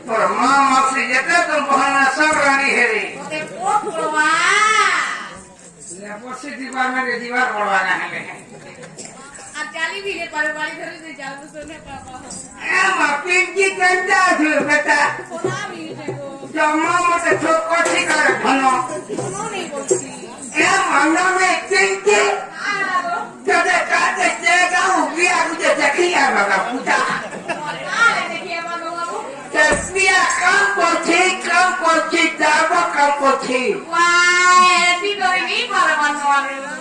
पर मां मासी जते तुम बहाना सब रानी हेरी ते कोट पड़वा ले पॉजिटिव में दीवार पड़वाना है आ चाली भी ने पर वाली धरे से चाल तो सुने पापा ए मां पिंकी कंटा छु बेटा सोना भी है वो जो मां मते छोको ठीक करे भनो सुनो नहीं बोलती ए मंगा में पिंकी जदे काटे चेगा उगिया मुझे देखिया बाबा पूजा आले देखिए बाबू तस्बिया काम को छी जाबो काम को छी वाह एती तो नहीं पर मनवाले